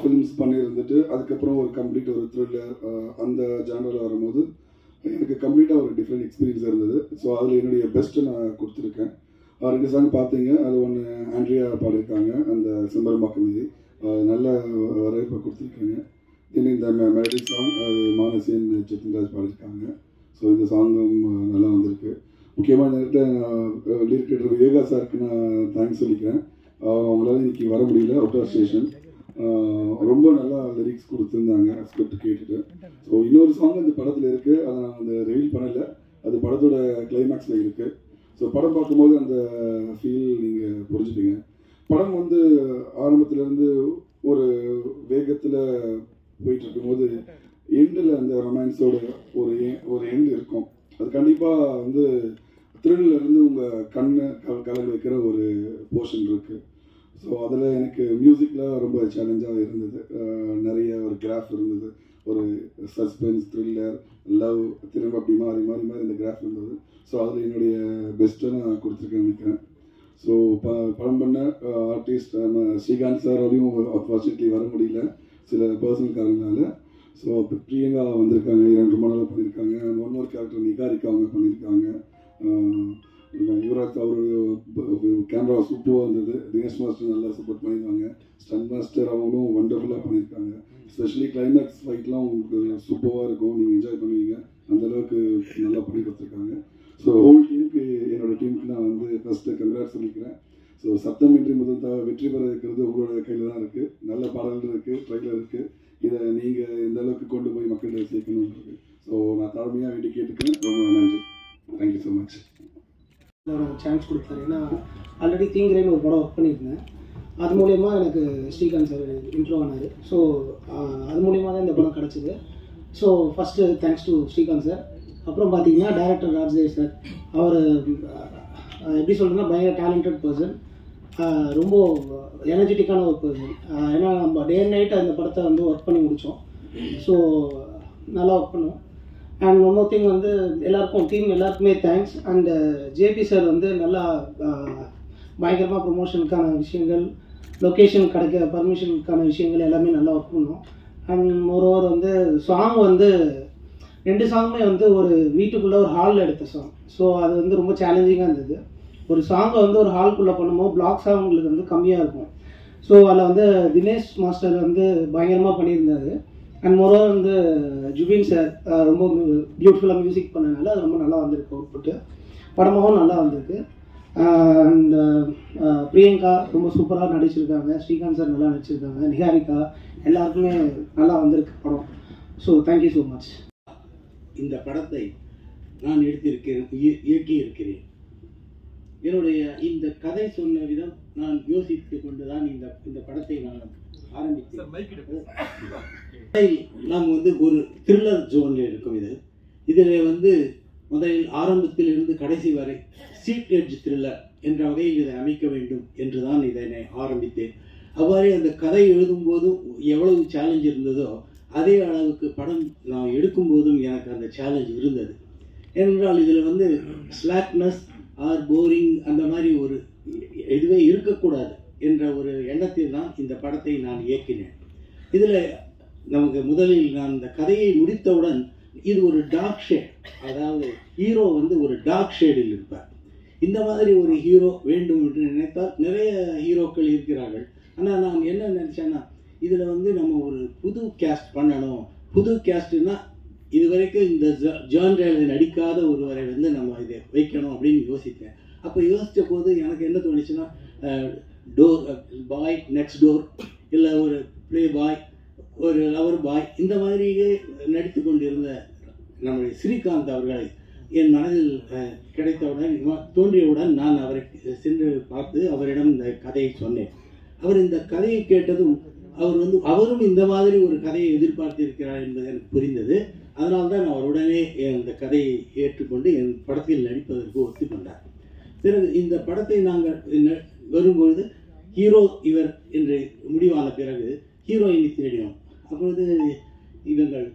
Films பண்ணியிருந்துட்டு அதுக்கப்புறம் ஒரு complete ஒரு த்ரில்லர் அந்த ஜானரில் வரும்போது எனக்கு கம்ப்ளீட்டாக ஒரு டிஃப்ரெண்ட் எக்ஸ்பீரியன்ஸ் இருந்தது. ஸோ அதில் என்னுடைய பெஸ்ட்டு நான் கொடுத்துருக்கேன். 2 சாங் பார்த்தீங்க. அது ஒன்று ஆண்ட்ரியா பாடியிருக்காங்க, அந்த செம்பரம்பாக்கம் மீதி நல்ல வரவேற்பை கொடுத்துருக்காங்க. தென் இந்த மெலடி சாங் அது மானசியன் சித்தின்ராஜ் பாடியிருக்காங்க. ஸோ இந்த சாங்கும் நல்லா வந்திருக்கு. முக்கியமாக இந்த நேரத்தில் லிரிக் ரைட்டர் விவேகா சாருக்கு நான் தேங்க்ஸ் சொல்லிக்கிறேன். அவங்களால இன்னைக்கு வர முடியல, அவுட் ஆஃப் ஸ்டேஷன். ரொம்ப நல்லா லிரிக்ஸ் கொடுத்துருந்தாங்க ஸ்கிரிப்ட் கேட்டுட்டு. ஸோ இன்னொரு சாங் இந்த படத்தில் இருக்குது, அதை நான் வந்து ரிவீல் பண்ணலை. அது படத்தோட கிளைமேக்ஸில் இருக்குது. ஸோ படம் பார்க்கும்போது அந்த ஃபீல் நீங்கள் புரிஞ்சுப்பீங்க. படம் வந்து ஆரம்பத்துலேருந்து ஒரு வேகத்தில் போயிட்டு இருக்கும்போது எண்டில் அந்த ரொமான்ஸோட ஒரு எண்டு இருக்கும். அது கண்டிப்பாக வந்து த்ரில்லிருந்து உங்கள் கண்ணை கலந்து வைக்கிற ஒரு போர்ஷன் இருக்குது. ஸோ அதில் எனக்கு மியூசிக்கில் ரொம்ப சேலஞ்சாக இருந்தது. நிறைய ஒரு கிராஃப் இருந்தது, ஒரு சஸ்பென்ஸ், த்ரில்லர், லவ், திரும்ப அப்படி மாறி மாறி மாறி இந்த கிராஃப் இருந்தது. ஸோ அதில் என்னுடைய பெஸ்ட்டை நான் கொடுத்துருக்கேன்னு நினைக்கிறேன். ஸோ படம் பண்ண ஆர்டிஸ்ட் ஸ்ரீகாந்த் சாராலையும் அன்ஃபார்ச்சுனேட்லி வர முடியல சில பர்சனல் காரணங்களால. ஸோ இப்போ பிரியங்கா வந்திருக்காங்க, 2 ரொம்ப நாளாக பண்ணியிருக்காங்க. ஒன் மோர் கேரக்டர் நிகாரிக்கா அவங்க பண்ணியிருக்காங்க. யுவராஜ் அவருடைய கேமரா சூப்பராக இருந்தது. தினேஷ் மாஸ்டர் நல்லா சப்போர்ட் பண்ணியிருக்காங்க. ஸ்டன் மாஸ்டர் அவங்களும் வண்டர்ஃபுல்லாக பண்ணியிருக்காங்க. எஸ்பெஷலி கிளைமேக்ஸ் ஃபைட்லாம் உங்களுக்கு சூப்பராக இருக்கும், நீங்கள் என்ஜாய் பண்ணுவீங்க. அந்தளவுக்கு நல்லா பண்ணி கொடுத்துருக்காங்க. ஸோ ஹோல் டீமுக்கு, என்னோடய டீமுக்கு நான் வந்து ஃபஸ்ட்டு கங்க்ராட்ஸ் சொல்லிக்கிறேன். ஸோ சத்தமின்றி முதல் வெற்றி பெற இருக்கிறது உங்களோட கையில் தான் இருக்குது. நல்ல பாடல்கள் இருக்குது, ட்ரைலர் இருக்குது. இதை நீங்கள் இந்த அளவுக்கு கொண்டு போய் மக்களிடம் சேர்க்கணும்னு இருக்குது. ஸோ நான் தாழ்மையாக வேண்டி கேட்டுக்கிறேன். ரொம்ப நன்றி. Thank you so much. ஒரு சான்ஸ் கொடுத்தாரு. ஏன்னா ஆல்ரெடி தீங்கிரேன்னு ஒரு படம் ஒர்க் பண்ணியிருந்தேன். அது மூலயமா எனக்கு ஸ்ரீகாந்த் சார் இன்ட்ரோ ஆனார். ஸோ அது மூலயமா தான் இந்த படம் கிடச்சிது. So first thanks to Srikanth sir. அப்புறம் பார்த்தீங்கன்னா டைரக்டர் ராஜேஷ் சார். அவர் எப்படி சொல்கிறேன்னா பயங்கர டேலண்டட் பர்சன், ரொம்ப எனர்ஜெட்டிக்கான ஒரு பர்சன். ஏன்னா நம்ம டே அண்ட் நைட் அந்த படத்தை வந்து ஒர்க் பண்ணி முடித்தோம். ஸோ நல்லா ஒர்க் பண்ணோம். அண்ட் ஒன் மோர் திங் வந்து எல்லாருக்கும் டீம் எல்லாருக்குமே தேங்க்ஸ். அண்ட் ஜேபி சார் வந்து நல்லா பயங்கரமாக ப்ரொமோஷனுக்கான விஷயங்கள், லொக்கேஷன் கிடைக்க பர்மிஷனுக்கான விஷயங்கள் எல்லாமே நல்லா ஒர்க் பண்ணோம். அண்ட் மோரோவர் வந்து சாங் வந்து 2 சாங்குமே வந்து ஒரு வீட்டுக்குள்ளே ஒரு ஹாலில் எடுத்த சாங். ஸோ அது வந்து ரொம்ப சேலஞ்சிங்காக இருந்தது. ஒரு சாங்கை வந்து ஒரு ஹால்குள்ளே பண்ணும்போது பிளாக் சாங் உங்களுக்கு வந்து கம்மியாக இருக்கும். ஸோ அதில் வந்து தினேஷ் மாஸ்டர் வந்து பயங்கரமாக பண்ணியிருந்தார். அண்ட் மோரோவர் வந்து ஜுபின் சார் ரொம்ப பியூட்டிஃபுல்லாக மியூசிக் பண்ணனால அது ரொம்ப நல்லா வந்திருக்கு. அவுட்புட்டு படமாகவும் நல்லா வந்திருக்கு. அண்ட் பிரியங்கா ரொம்ப சூப்பராக நடிச்சிருக்காங்க. ஸ்ரீகாந்த் சார் நல்லா நடிச்சிருக்காங்க. நிகாரிகா எல்லாருக்குமே நல்லா வந்திருக்கு படம். So thank you so much. இந்த படத்தை நான் இயக்கியிருக்கிறேன். என்னுடைய இந்த கதை சொன்ன விதம் நான் யோசித்து கொண்டு தான் இந்த படத்தை நான் ஆரம்பித்தேன். நாம் வந்து ஒரு த்ரில்லர் ஜோனில் இருக்கும். இதில் வந்து முதலில் ஆரம்பத்தில் இருந்து கடைசி வரை சீட் எட்ஜ் த்ரில்லர் என்ற வகையில் இதை அமைக்க வேண்டும் என்று தான் இதனை ஆரம்பித்தேன். அவ்வாறே அந்த கதை எழுதும்போதும் எவ்வளவு சேலஞ்ச் இருந்ததோ அதே அளவுக்கு படம் நான் எடுக்கும்போதும் எனக்கு அந்த சேலஞ்ச் இருந்தது. ஏனென்றால் இதில் வந்து ஸ்லாக்னஸ் ஆர் போரிங் அந்த மாதிரி ஒரு இதுவே இருக்கக்கூடாது என்ற ஒரு எண்ணத்தில் தான் இந்த படத்தை நான் இயக்கினேன். இதில் நமக்கு முதலில் நான் இந்த கதையை முடித்தவுடன் இது ஒரு டார்க் ஷேட், அதாவது ஹீரோ வந்து ஒரு டார்க் ஷேடில் இருப்பார். இந்த மாதிரி ஒரு ஹீரோ வேண்டும் என்று நினைத்தால் நிறைய ஹீரோக்கள் இருக்கிறார்கள். ஆனால் நான் என்ன நினச்சேன்னா இதில் வந்து நம்ம ஒரு புது கேஸ்ட் பண்ணணும். புது கேஸ்ட்னா இதுவரைக்கும் இந்த ஜான்ரில் நடிக்காத ஒருவரை வந்து நம்ம இதை வைக்கணும் அப்படின்னு யோசித்தேன். அப்போ யோசித்த போது எனக்கு என்ன தோணுச்சுன்னா டோர் பாய், நெக்ஸ்ட் டோர், இல்லை ஒரு ப்ளே பாய், ஒரு லவர் பாய், இந்த மாதிரியே நடித்து கொண்டிருந்த நம்முடைய ஸ்ரீகாந்த் அவர்களை என் மனதில் கிடைத்தவுடன் தோன்றியவுடன் நான் அவரை சென்று பார்த்து அவரிடம் இந்த கதையை சொன்னேன். அவர் இந்த கதையை கேட்டதும் அவரும் இந்த மாதிரி ஒரு கதையை எதிர்பார்த்திருக்கிறார் என்பது எனக்கு புரிந்தது. அதனால்தான் அவர் உடனே இந்த கதையை ஏற்றுக்கொண்டு என் படத்தில் நடிப்பதற்கு ஒத்துக்கொண்டார். பிறகு இந்த படத்தை நாங்கள் வரும்பொழுது ஹீரோ இவர் என்று முடிவான பிறகு ஹீரோயினை தேடினோம். அப்பொழுது இவங்கள்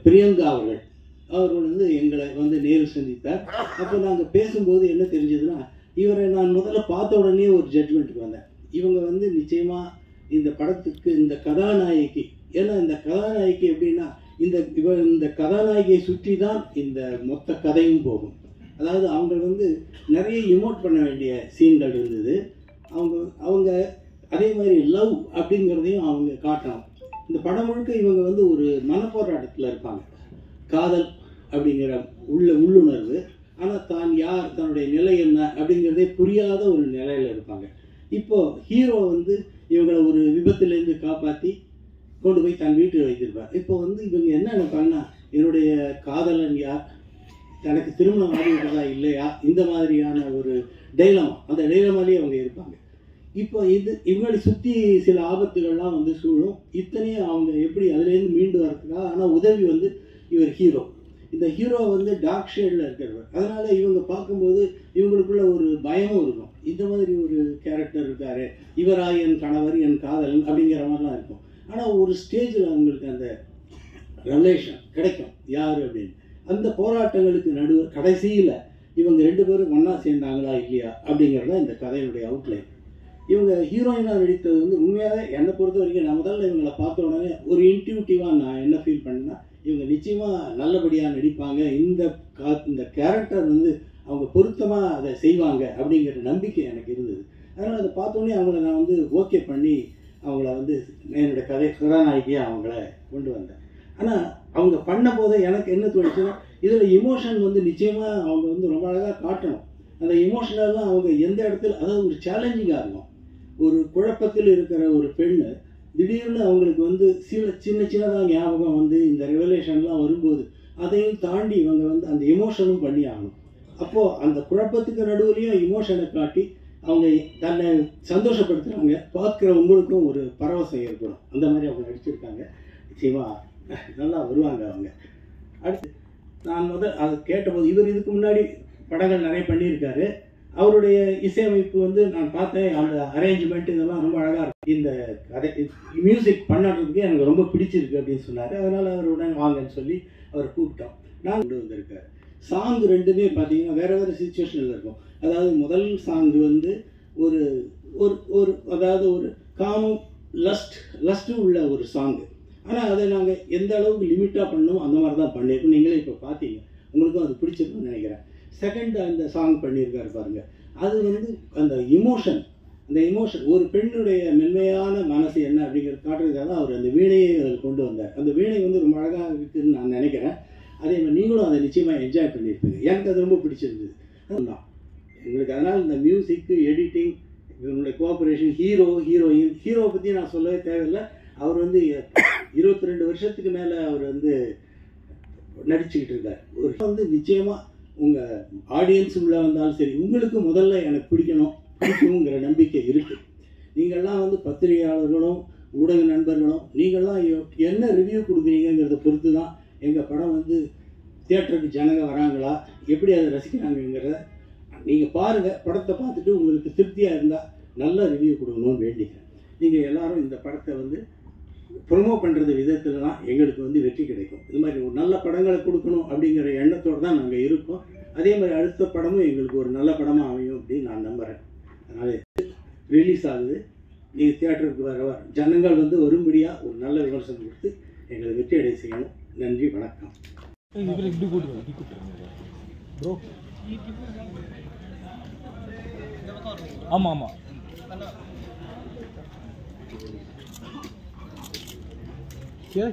பிரியங்கா அவர்கள் வந்து எங்களை வந்து நேரில் சந்தித்தார். அப்போ நாங்கள் பேசும்போது என்ன தெரிஞ்சதுன்னா, இவரை நான் முதல்ல பார்த்த உடனே ஒரு ஜட்ஜ்மெண்ட்டுக்கு வந்தேன். இவங்க வந்து நிச்சயமாக இந்த படத்துக்கு இந்த கதாநாயகி, ஏன்னா இந்த கதாநாயகி எப்படின்னா இந்த கதாநாயகியை சுற்றி தான் இந்த மொத்த கதையும் போகும். அதாவது அவங்க வந்து நிறைய இமோட் பண்ண வேண்டிய சீன்கள் இருந்தது. அவங்க அதே மாதிரி லவ் அப்படிங்கிறதையும் அவங்க காட்டணும். இந்த படம் முழுக்க இவங்க வந்து ஒரு மனப்போராட்டத்தில் இருப்பாங்க. காதல் அப்படிங்கிற உள்ளுணர்வு, ஆனால் தான் யார், தன்னுடைய நிலை என்ன அப்படிங்கிறதே புரியாத ஒரு நிலையில் இருப்பாங்க. இப்போ ஹீரோ வந்து இவங்களை ஒரு விபத்துலேருந்து காப்பாற்றி கொண்டு போய் தன் வீட்டில் வைத்திருப்பார். இப்போ வந்து இவங்க என்ன நினைப்பாங்கன்னா, என்னுடைய காதலன் யார், தனக்கு திருமணம் ஆகிவிட்டதா இல்லையா, இந்த மாதிரியான ஒரு டைலமா, அந்த டைலமாலேயே அவங்க இருப்பாங்க. இப்போ இவங்களை சுற்றி சில ஆபத்துகள்லாம் வந்து சூழும். இத்தனையும் அவங்க எப்படி அதுலேருந்து மீண்டு வரதுக்காக, ஆனால் உதவி வந்து இவர் ஹீரோ. இந்த ஹீரோ வந்து டார்க் ஷேடில் இருக்கிறவர். அதனால் இவங்க பார்க்கும்போது இவங்களுக்குள்ள ஒரு பயமும் இருக்கும். இந்த மாதிரி ஒரு கேரக்டர் இருக்காரு, இவரா என் கணவர், என் காதலன் அப்படிங்கிற மாதிரிலாம் இருக்கும். ஆனால் ஒரு ஸ்டேஜில் அவங்களுக்கு அந்த ரிலேஷன் கிடைக்கும், யார் அப்படின்னு. அந்த போராட்டங்களுக்கு நடுவர் கடைசியில் இவங்க 2 பேரும் ஒன்றா சேர்ந்தாங்களா இல்லையா அப்படிங்கிறத இந்த கதையினுடைய அவுட்லைன். இவங்க ஹீரோயினாக நடித்தது வந்து உண்மையாகவே என்னை பொறுத்த வரைக்கும், நான் முதல்ல இவங்களை பார்த்த உடனே ஒரு இன்ட்யூட்டிவாக நான் என்ன ஃபீல் பண்ணேன்னா, இவங்க நிச்சயமாக நல்லபடியாக நடிப்பாங்க, இந்த கேரக்டர் வந்து அவங்க பொருத்தமாக அதை செய்வாங்க அப்படிங்கிற நம்பிக்கை எனக்கு இருந்தது. அதனால் அதை பார்த்தோன்னே அவங்கள நான் வந்து ஓகே பண்ணி அவங்கள வந்து என்னோடய கதாநாயகியாக அவங்கள கொண்டு வந்தேன். ஆனால் அவங்க பண்ண போதே எனக்கு என்ன தோணுச்சுன்னா, இதில் இமோஷன் வந்து நிச்சயமாக அவங்க வந்து ரொம்ப அழகாக காட்டணும். அந்த இமோஷனெல்லாம் அவங்க எந்த இடத்துல, அதாவது ஒரு சேலஞ்சிங்காக இருக்கும். ஒரு குழப்பத்தில் இருக்கிற ஒரு பெண்ணு திடீர்னு அவங்களுக்கு வந்து சின்னதாக ஞாபகம் வந்து இந்த ரெவலேஷன்லாம் வரும்போது அதையும் தாண்டி இவங்க வந்து அந்த எமோஷனும் பண்ணி ஆகணும். அப்போது அந்த குழப்பத்துக்கு நடுவுலையும் இமோஷனை காட்டி அவங்க தன்னை சந்தோஷப்படுத்துகிறாங்க. பார்க்குற உங்களுக்கும் ஒரு பரவசம் ஏற்படும். அந்த மாதிரி அவங்க நடிச்சிருக்காங்க. நிச்சயமாக நல்லா வருவாங்க அவங்க. அடுத்து நான் அதை கேட்டபோது, இவர் இதுக்கு முன்னாடி படங்கள் நிறைய பண்ணியிருக்காரு. அவருடைய இசையமைப்பு வந்து நான் பார்த்தேன், அந்த அரேஞ்ச்மெண்ட் இதெல்லாம் ரொம்ப அழகாக இருக்கும். இந்த கதை மியூசிக் பண்ணுறதுக்கு எனக்கு ரொம்ப பிடிச்சிருக்கு அப்படின்னு சொன்னார். அதனால் அவருடன் வாங்கன்னு சொல்லி அவர் கூப்பிட்டோம். நான் கொண்டு வந்திருக்காரு. சாங் 2மே பார்த்தீங்கன்னா வேறு வேறு சிச்சுவேஷனில் இருக்கும். அதாவது முதல் சாங்கு வந்து ஒரு ஒரு அதாவது ஒரு காமும் லஸ்ட்டும் உள்ள ஒரு சாங்கு. ஆனால் அதை நாங்கள் எந்த அளவுக்கு லிமிட்டாக பண்ணோம் அந்த மாதிரி தான் பண்ணியிருக்கோம். நீங்களே இப்போ பார்த்தீங்க, உங்களுக்கும் அது பிடிச்சிருக்குன்னு நினைக்கிறேன். செகண்ட் அந்த சாங் பண்ணியிருக்காரு பாருங்கள், அது வந்து அந்த இமோஷன் ஒரு பெண்ணுடைய மென்மையான மனசு என்ன அப்படிங்கிறது காட்டுறதுக்காக தான் அவர் அந்த வீணையை அதில் கொண்டு வந்தார். அந்த வீணை வந்து ரொம்ப அழகாக இருக்குதுன்னு நான் நினைக்கிறேன். அதே மாதிரி நீங்களும் அதை நிச்சயமாக என்ஜாய் பண்ணியிருப்பீங்க. எனக்கு அது ரொம்ப பிடிச்சிருந்தது தான் எங்களுக்கு. அதனால் இந்த மியூசிக்கு, எடிட்டிங், இவங்களுடைய கோஆப்ரேஷன், ஹீரோவை பற்றி நான் சொல்லவே தேவையில்லை. அவர் வந்து 22 வருஷத்துக்கு மேலே அவர் வந்து நடிச்சுக்கிட்டு இருக்கார். ஒரு வந்து நிச்சயமாக உங்கள் ஆடியன்ஸ் உள்ளே வந்தாலும் சரி, உங்களுக்கு முதல்ல எனக்கு பிடிக்குங்கிற நம்பிக்கை இருக்குது. நீங்கள்லாம் வந்து பத்திரிகையாளர்களும் ஊடக நண்பர்களும் நீங்கள்லாம் என்ன ரிவ்யூ கொடுக்குறீங்கிறத பொறுத்து தான் எங்கள் படம் வந்து தியேட்டருக்கு ஜனங்க வராங்களா, எப்படி அதை ரசிக்கிறாங்கிறத நீங்கள் பாருங்கள். படத்தை பார்த்துட்டு உங்களுக்கு திருப்தியாக இருந்தால் நல்ல ரிவ்யூ கொடுக்கணும்னு வேண்டிக்கிறேன். நீங்கள் எல்லோரும் இந்த படத்தை வந்து ப்ரொமோட் பண்ணுறது விதத்தில் தான் எங்களுக்கு வந்து வெற்றி கிடைக்கும். இது மாதிரி ஒரு நல்ல படங்களை கொடுக்கணும் அப்படிங்கிற எண்ணத்தோடு தான் நாங்கள் இருக்கோம். அதே மாதிரி அடுத்த படமும் எங்களுக்கு ஒரு நல்ல படமாக அமையும் அப்படின்னு நான் நம்புகிறேன். அதனால் ரிலீஸ் ஆகுது, நீங்கள் தியேட்டருக்கு வர ஜனங்கள் வந்து வரும்படியாக ஒரு நல்ல விமர்சனம் கொடுத்து எங்களை வெற்றி அடைய செய்யணும். நன்றி, வணக்கம். ஆமாம் ஆமாம் क्या